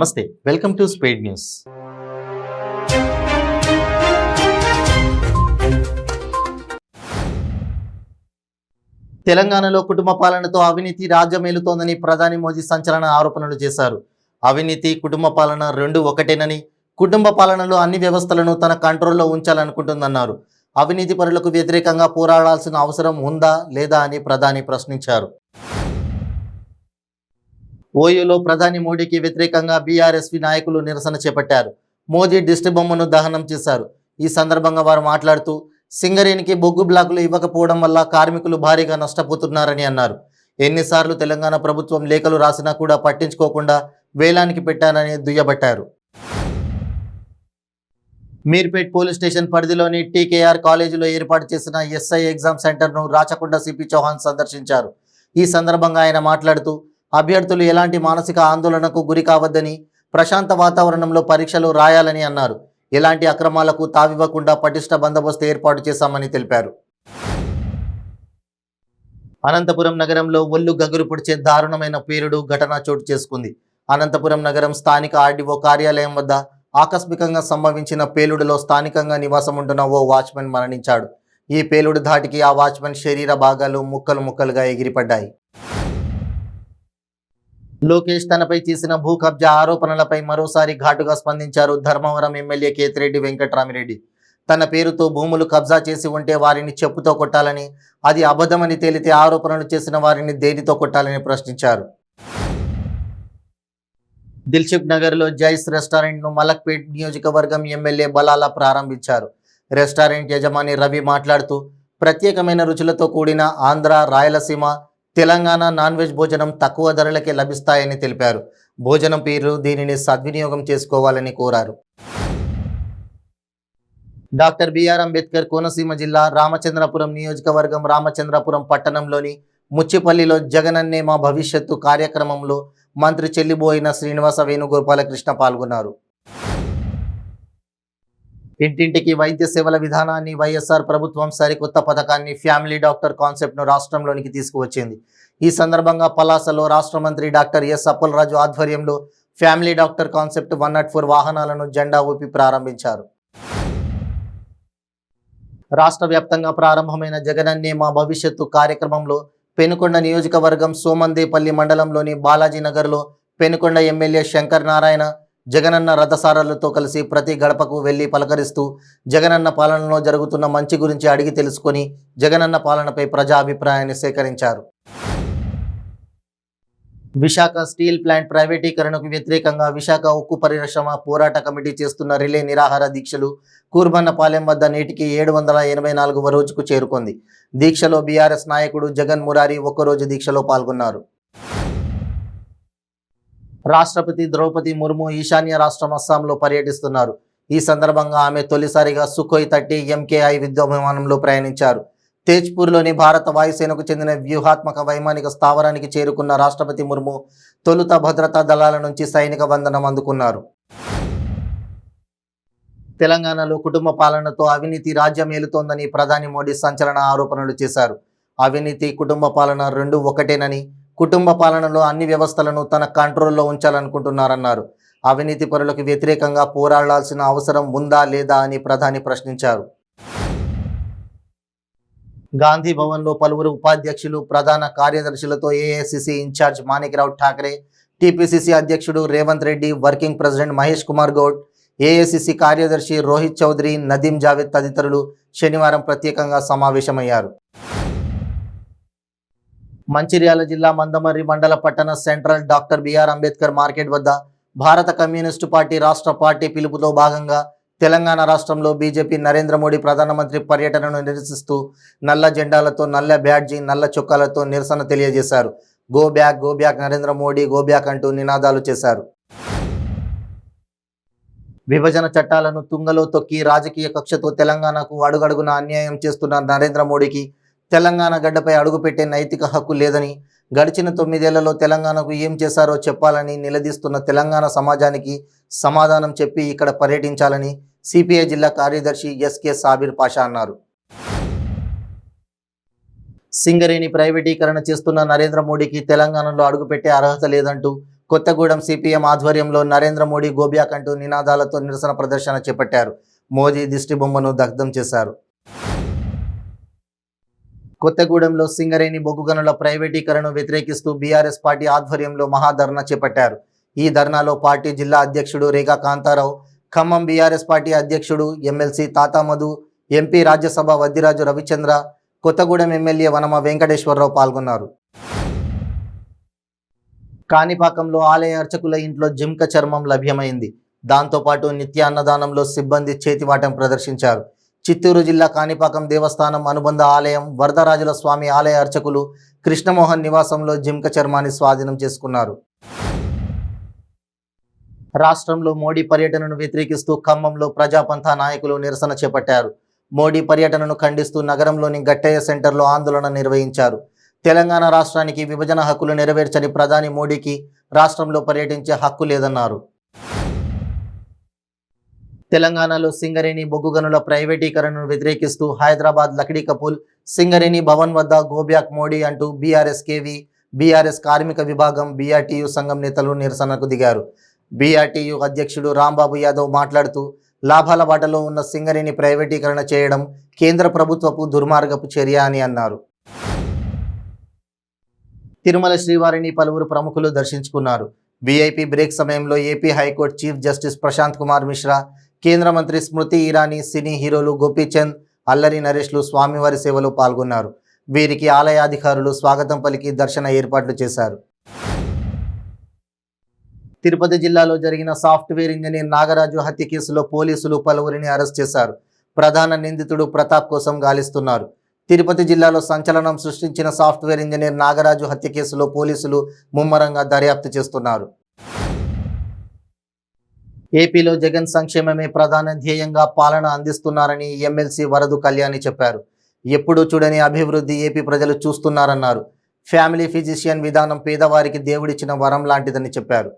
నమస్తే, welcome to speed news. తెలంగాణలో కుటుంబ పాలనతో అవినీతి రాజ్యమేలుతోందని ప్రధాని మోదీ సంచలన ఆరోపణలు చేశారు. అవినీతి, కుటుంబ పాలన రెండు ఒకటేనని, కుటుంబ పాలనలో అన్ని వ్యవస్థలను తన కంట్రోల్లో ఉంచాలనుకుంటుందన్నారు. అవినీతి పరులకు వ్యతిరేకంగా పోరాడాల్సిన అవసరం ఉందా లేదా అని ప్రధాని ప్రశ్నించారు. ఓయూలో ప్రధాని మోడీకి వ్యతిరేకంగా బీఆర్ఎస్పీ నాయకులు నిరసన చేపట్టారు. మోదీ దిష్టి బొమ్మను దహనం చేశారు. ఈ సందర్భంగా వారు మాట్లాడుతూ సింగరేణికి బొగ్గు బ్లాకులు ఇవ్వకపోవడం వల్ల కార్మికులు భారీగా నష్టపోతున్నారని అన్నారు. ఎన్నిసార్లు తెలంగాణ ప్రభుత్వం లేఖలు రాసినా కూడా పట్టించుకోకుండా వేలానికి పెట్టారని దుయ్యబట్టారు. మీర్పేట్ పోలీస్ స్టేషన్ పరిధిలోని టీకేఆర్ కాలేజీలో ఏర్పాటు చేసిన ఎస్ఐ ఎగ్జామ్ సెంటర్ను రాచకొండ సిపి చౌహాన్ సందర్శించారు. ఈ సందర్భంగా ఆయన మాట్లాడుతూ అభ్యర్థులు ఎలాంటి మానసిక ఆందోళనకు గురి కావద్దని, ప్రశాంత వాతావరణంలో పరీక్షలు రాయాలని అన్నారు. ఎలాంటి అక్రమాలకు తావివ్వకుండా పటిష్ట బందోబస్తు ఏర్పాటు చేశామని తెలిపారు. అనంతపురం నగరంలో ఒళ్ళు గగురు పొడిచే దారుణమైన పేలుడు ఘటన చోటు చేసుకుంది. అనంతపురం నగరం స్థానిక ఆర్డీఓ కార్యాలయం వద్ద ఆకస్మికంగా సంభవించిన పేలుడులో స్థానికంగా నివాసం ఉంటున్న ఓ వాచ్మెన్ మరణించాడు. ఈ పేలుడు ధాటికి ఆ వాచ్మెన్ శరీర భాగాలు ముక్కలు ముక్కలుగా ఎగిరిపడ్డాయి. లోకేష్ తనపై చేసిన భూ కబ్జా ఆరోపణలపై మరోసారి ఘాటుగా స్పందించారు ధర్మవరం ఎమ్మెల్యే కేతిరెడ్డి వెంకట్రామిరెడ్డి. తన పేరుతో భూములు కబ్జా చేసి ఉంటే వారిని చెప్పుతో కొట్టాలని, అది అబద్ధమని తేలితే ఆరోపణలు చేసిన వారిని దేనితో కొట్టాలని ప్రశ్నించారు. దిల్సుఖ్ నగర్లో జైస్ రెస్టారెంట్ను మలక్పేట్ నియోజకవర్గం ఎమ్మెల్యే బలాల ప్రారంభించారు. రెస్టారెంట్ యజమాని రవి మాట్లాడుతూ ప్రత్యేకమైన రుచులతో కూడిన ఆంధ్ర, రాయలసీమ, తెలంగాణ నాన్ వెజ్ భోజనం తక్కువ ధరలకే లభిస్తాయని తెలిపారు. భోజనం పేరు దీనిని సద్వినియోగం చేసుకోవాలని కోరారు. డాక్టర్ బిఆర్ అంబేద్కర్ కోనసీమ జిల్లా రామచంద్రపురం నియోజకవర్గం రామచంద్రపురం పట్టణంలోని ముచ్చిపల్లిలో జగనన్నే మా భవిష్యత్తు కార్యక్రమంలో మంత్రి చెల్లిబోయిన శ్రీనివాస వేణుగోపాలకృష్ణ పాల్గొన్నారు. ఇంటింటికి వైద్య సేవల విధానాన్ని వైఎస్ఆర్ ప్రభుత్వం సరికొత్త పథకాన్ని ఫ్యామిలీ డాక్టర్ కాన్సెప్ట్ను రాష్ట్రంలోనికి తీసుకువచ్చింది. ఈ సందర్భంగా పలాసలో రాష్ట్ర మంత్రి డాక్టర్ ఎస్ అప్పలరాజు ఆధ్వర్యంలో ఫ్యామిలీ డాక్టర్ కాన్సెప్ట్ 104 వాహనాలను జెండా ఊపి ప్రారంభించారు. రాష్ట్ర వ్యాప్తంగా ప్రారంభమైన జగనన్నే మా భవిష్యత్తు కార్యక్రమంలో పెనుకొండ నియోజకవర్గం సోమందేపల్లి మండలంలోని బాలాజీ నగర్లో పెనుకొండ ఎమ్మెల్యే శంకర్ నారాయణ జగనన్న రథసారలతో కలిసి ప్రతి గడపకు వెళ్లి పలకరిస్తూ జగనన్న పాలనలో జరుగుతున్న మంచి గురించి అడిగి తెలుసుకొని జగనన్న పాలనపై ప్రజా అభిప్రాయాన్ని సేకరించారు. విశాఖ స్టీల్ ప్లాంట్ ప్రైవేటీకరణకు వ్యతిరేకంగా విశాఖ ఉక్కు పరిశ్రమ పోరాట కమిటీ చేస్తున్న రిలే నిరాహార దీక్షలు కూర్బన్నపాలెం వద్ద నేటికి 784వ రోజుకు చేరుకుంది. దీక్షలో బీఆర్ఎస్ నాయకుడు జగన్ మురారి ఒక్కరోజు దీక్షలో పాల్గొన్నారు. రాష్ట్రపతి ద్రౌపది ముర్ము ఈశాన్య రాష్ట్రం అస్సాంలో పర్యటిస్తున్నారు. ఈ సందర్భంగా ఆమె తొలిసారిగా సుఖోయ్ 30 MKI యుద్ధ విమానంలో ప్రయాణించారు. తేజ్పూర్లోని భారత వాయుసేనకు చెందిన వ్యూహాత్మక వైమానిక స్థావరానికి చేరుకున్న రాష్ట్రపతి ముర్ము తొలుత భద్రతా దళాల నుంచి సైనిక వందనం అందుకున్నారు. తెలంగాణలో కుటుంబ పాలనతో అవినీతి రాజ్యమేలుతోందని ప్రధాని మోడీ సంచలన ఆరోపణలు చేశారు. అవినీతి, కుటుంబ పాలన రెండు ఒకటేనని, కుటుంబ పాలనలో అన్ని వ్యవస్థలను తన కంట్రోల్లో ఉంచాలనుకుంటున్నారన్నారు. అవినీతి పరులకు వ్యతిరేకంగా పోరాడాల్సిన అవసరం ఉందా లేదా అని ప్రధాని ప్రశ్నించారు. గాంధీ భవన్లో పలువురు ఉపాధ్యక్షులు, ప్రధాన కార్యదర్శులతో AICC incharge Manikrao Thackeray, TPCC అధ్యక్షుడు Revanth Reddy, working president Mahesh Kumar Goud, AICC కార్యదర్శి రోహిత్ చౌదరి, నదీం జావేద్ తదితరులు శనివారం ప్రత్యేకంగా సమావేశమయ్యారు. మంచిర్యాల జిల్లా మందమర్రి మండల పట్టణ central doctor BR Ambedkar market వద్ద భారత కమ్యూనిస్టు పార్టీ రాష్ట్ర పార్టీ పిలుపులో భాగంగా తెలంగాణ రాష్ట్రంలో బీజేపీ నరేంద్ర మోడీ ప్రధానమంత్రి పర్యటనను నిరసిస్తూ నల్ల జెండాలతో, నల్ల బ్యాడ్జీ, నల్ల చొక్కాలతో నిరసన తెలియజేశారు. Go back Narendra Modi, go back అంటూ నినాదాలు చేశారు. విభజన చట్టాలను తుంగలో తొక్కి రాజకీయ కక్షతో తెలంగాణకు అడుగడుగున అన్యాయం చేస్తున్న నరేంద్ర మోడీకి తెలంగాణ గడ్డపై అడుగుపెట్టే నైతిక హక్కు లేదని, గడిచిన 9 ఏళ్లలో తెలంగాణకు ఏం చేశారో చెప్పాలని నిలదీస్తున్న తెలంగాణ సమాజానికి సమాధానం చెప్పి ఇక్కడ పర్యటించాలని సిపిఐ జిల్లా కార్యదర్శి ఎస్కే సాబిర్ పాషా అన్నారు. సింగరేణి ప్రైవేటీకరణ చేస్తున్న నరేంద్ర మోడీకి తెలంగాణలో అడుగుపెట్టే అర్హత లేదంటూ కొత్తగూడెం సిపిఎం ఆధ్వర్యంలో నరేంద్ర మోడీ గోబ్యాక్ అంటూ నినాదాలతో నిరసన ప్రదర్శన చేపట్టారు. మోదీ దిష్టి బొమ్మను దగ్ధం చేశారు. కొత్తగూడెంలో సింగరేణి బొగ్గు గనుల ప్రైవేటీకరణను వ్యతిరేకిస్తూ బీఆర్ఎస్ పార్టీ ఆధ్వర్యంలో మహాధర్నా చేపట్టారు. ఈ ధర్నాలో పార్టీ జిల్లా అధ్యక్షుడు రేఖా కాంతారావు, ఖమ్మం బీఆర్ఎస్ పార్టీ అధ్యక్షుడు MLC Tata Madhu, MP Rajya Sabha Vaddiraju Ravichandra, Kothagudem MLA Vanama Venkateswara Rao పాల్గొన్నారు. కాణిపాకంలో ఆలయ అర్చకుల ఇంట్లో జింక చర్మం లభ్యమైంది. దాంతోపాటు నిత్య అన్నదానంలో సిబ్బంది చేతివాటం ప్రదర్శించారు. చిత్తూరు జిల్లా కాణిపాకం దేవస్థానం అనుబంధ ఆలయం వరదరాజుల స్వామి ఆలయ అర్చకులు కృష్ణమోహన్ నివాసంలో జింక చర్మాన్ని స్వాధీనం చేసుకున్నారు. రాష్ట్రంలో మోడీ పర్యటనను వ్యతిరేకిస్తూ ఖమ్మంలో ప్రజాపంథా నాయకులు నిరసన చేపట్టారు. మోడీ పర్యటనను ఖండిస్తూ నగరంలోని గట్టయ్య సెంటర్లో ఆందోళన నిర్వహించారు. తెలంగాణ రాష్ట్రానికి విభజన హక్కులు నెరవేర్చని ప్రధాని మోడీకి రాష్ట్రంలో పర్యటించే హక్కు లేదన్నారు. తెలంగాణలో సింగరేణి బొగ్గు గనుల ప్రైవేటీకరణను వ్యతిరేకిస్తూ హైదరాబాద్ లక్డీ కపూల్ సింగరేణి భవన్ వద్ద గోబ్యాక్ మోడీ అంటూ బీఆర్ఎస్ కేవీ, బీఆర్ఎస్ కార్మిక విభాగం, బీఆర్టీయూ సంఘం నేతలు నిరసనకు దిగారు. బీఆర్టీయూ అధ్యక్షుడు రాంబాబు యాదవ్ మాట్లాడుతూ లాభాల బాటలో ఉన్న సింగరేణి ప్రైవేటీకరణ చేయడం కేంద్ర ప్రభుత్వపు దుర్మార్గపు చర్య అని అన్నారు. తిరుమల శ్రీవారిని పలువురు ప్రముఖులు దర్శించుకున్నారు. వీఐపీ బ్రేక్ సమయంలో AP high court chief justice Prashant Kumar Mishra, కేంద్ర మంత్రి స్మృతి ఇరానీ, సినీ హీరోలు గోపీచంద్, అల్లరి నరేష్లు స్వామివారి సేవలో పాల్గొన్నారు. వీరికి ఆలయ అధికారులు స్వాగతం పలికి దర్శన ఏర్పాట్లు చేశారు. తిరుపతి జిల్లాలో జరిగిన సాఫ్ట్వేర్ ఇంజనీర్ నాగరాజు హత్య కేసులో పోలీసులు పలువురిని అరెస్ట్ చేశారు. ప్రధాన నిందితుడు ప్రతాప్ కోసం గాలిస్తున్నారు. తిరుపతి జిల్లాలో సంచలనం సృష్టించిన సాఫ్ట్వేర్ ఇంజనీర్ నాగరాజు హత్య కేసులో పోలీసులు ముమ్మరంగా దర్యాప్తు చేస్తున్నారు. ఏపీలో జగన్ సంక్షేమమే ప్రధాన ధ్యేయంగా పాలన అందిస్తున్నారని ఎమ్మెల్సీ వరదు కళ్యాణి చెప్పారు. ఎప్పుడూ చూడని అభివృద్ధి ఏపీ ప్రజలు చూస్తున్నారన్నారు. ఫ్యామిలీ ఫిజిషియన్ విధానం పేదవారికి దేవుడిచ్చిన వరం లాంటిదని చెప్పారు.